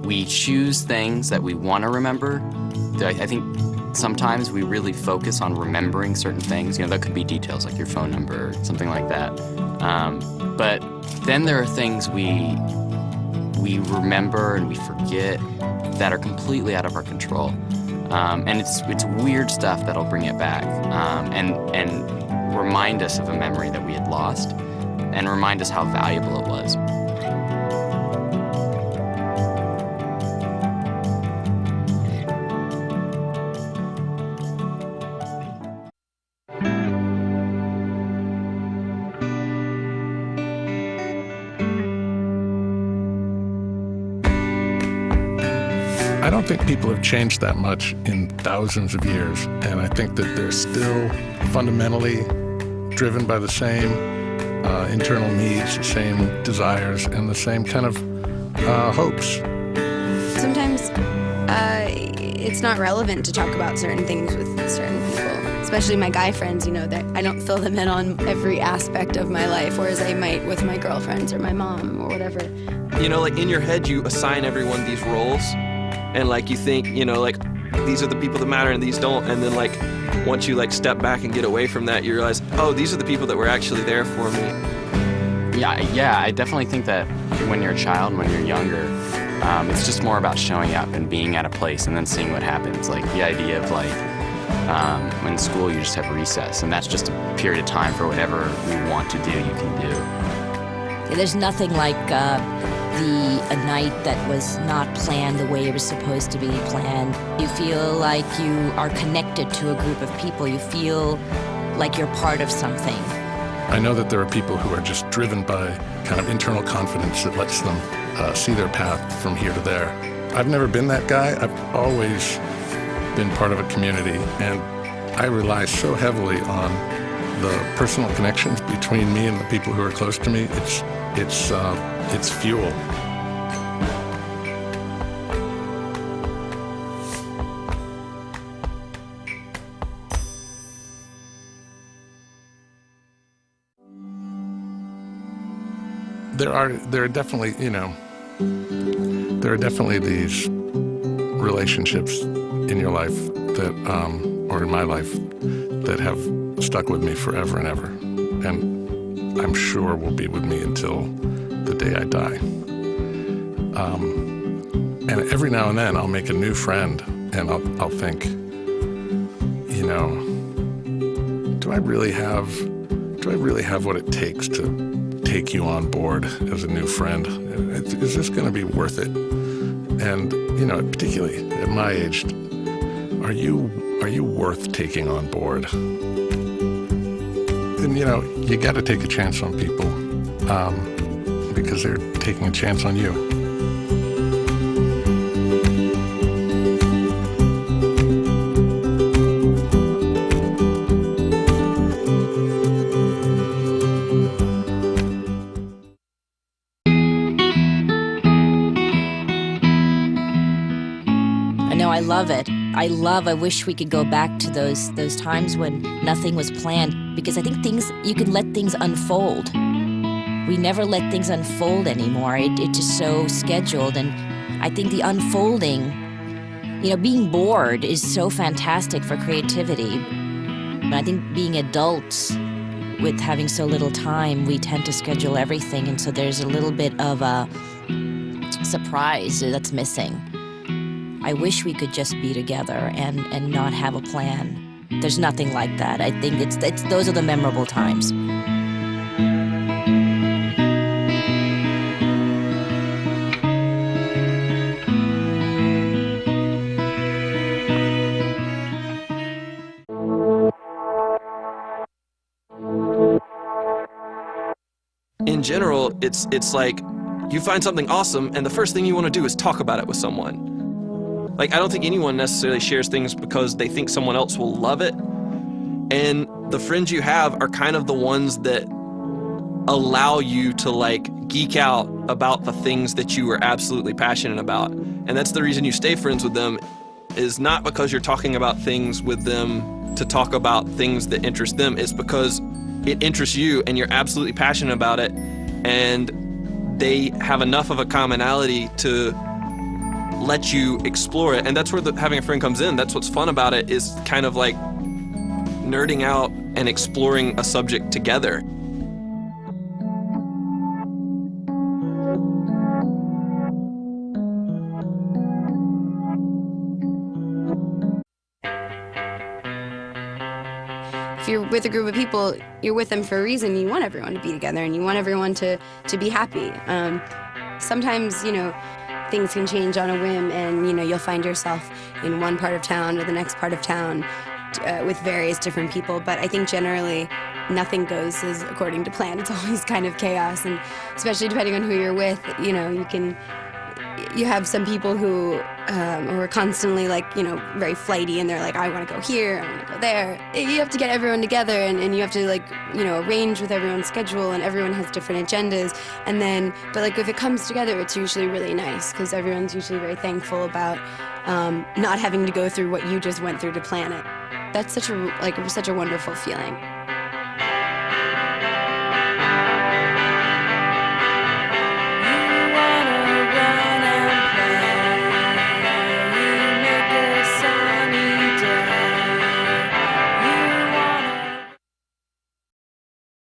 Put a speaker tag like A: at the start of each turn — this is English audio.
A: we choose things that we want to remember. I think sometimes we really focus on remembering certain things. You know, that could be details like your phone number, something like that. But then there are things we remember and we forget that are completely out of our control. And it's weird stuff that'll bring it back and remind us of a memory that we had lost and remind us how valuable it was.
B: I don't think people have changed that much in thousands of years, and I think that they're still fundamentally driven by the same internal needs, the same desires, and the same kind of hopes.
C: Sometimes it's not relevant to talk about certain things with certain people, especially my guy friends, you know, that I don't fill them in on every aspect of my life, whereas I might with my girlfriends or my mom or whatever.
D: You know, like in your head, you assign everyone these roles. And like you think, you know, like these are the people that matter and these don't. And then like once you like step back and get away from that, you realize, oh, these are the people that were actually there for me.
A: Yeah, I definitely think that when you're a child, when you're younger, it's just more about showing up and being at a place and then seeing what happens. Like the idea of like in school you just have recess and that's just a period of time for whatever you want to do, you can do.
E: There's nothing like a night that was not planned the way it was supposed to be planned. You feel like you are connected to a group of people. You feel like you're part of something.
B: I know that there are people who are just driven by kind of internal confidence that lets them see their path from here to there. I've never been that guy. I've always been part of a community, and I rely so heavily on the personal connections between me and the people who are close to me. It's fuel. There are definitely, you know, there are definitely these relationships in your life that, or in my life, that have stuck with me forever and ever, and I'm sure will be with me until the day I die. And every now and then I'll make a new friend and I'll think, you know, do I really have what it takes to take you on board as a new friend? Is this going to be worth it? And, you know, particularly at my age, are you worth taking on board? And, you know, you got to take a chance on people because they're taking a chance on you.
E: I love it. I wish we could go back to those times when nothing was planned, because I think you can let things unfold. We never let things unfold anymore. It's just so scheduled, and I think the unfolding, you know, being bored is so fantastic for creativity. And I think being adults with having so little time, we tend to schedule everything, and so there's a little bit of a surprise that's missing. I wish we could just be together and not have a plan. There's nothing like that. I think those are the memorable times.
D: In general, it's like you find something awesome and the first thing you want to do is talk about it with someone. Like, I don't think anyone necessarily shares things because they think someone else will love it. And the friends you have are kind of the ones that allow you to, like, geek out about the things that you are absolutely passionate about. And that's the reason you stay friends with them, is not because you're talking about things with them to talk about things that interest them. It's because it interests you and you're absolutely passionate about it. And they have enough of a commonality to let you explore it. And that's where having a friend comes in. That's what's fun about it, is kind of like nerding out and exploring a subject together.
C: If you're with a group of people, you're with them for a reason. You want everyone to be together, and you want everyone to be happy. Sometimes, you know, things can change on a whim, and, you know, you'll find yourself in one part of town or the next part of town with various different people. But I think generally nothing goes as according to plan. It's always kind of chaos, and especially depending on who you're with, you know, you have some people who are constantly, like, you know, very flighty, and they're like, I want to go here, I want to go there. You have to get everyone together, and you have to, like, you know, arrange with everyone's schedule, and everyone has different agendas. And then, but like, if it comes together, it's usually really nice, because everyone's usually very thankful about not having to go through what you just went through to plan it. That's such a wonderful feeling.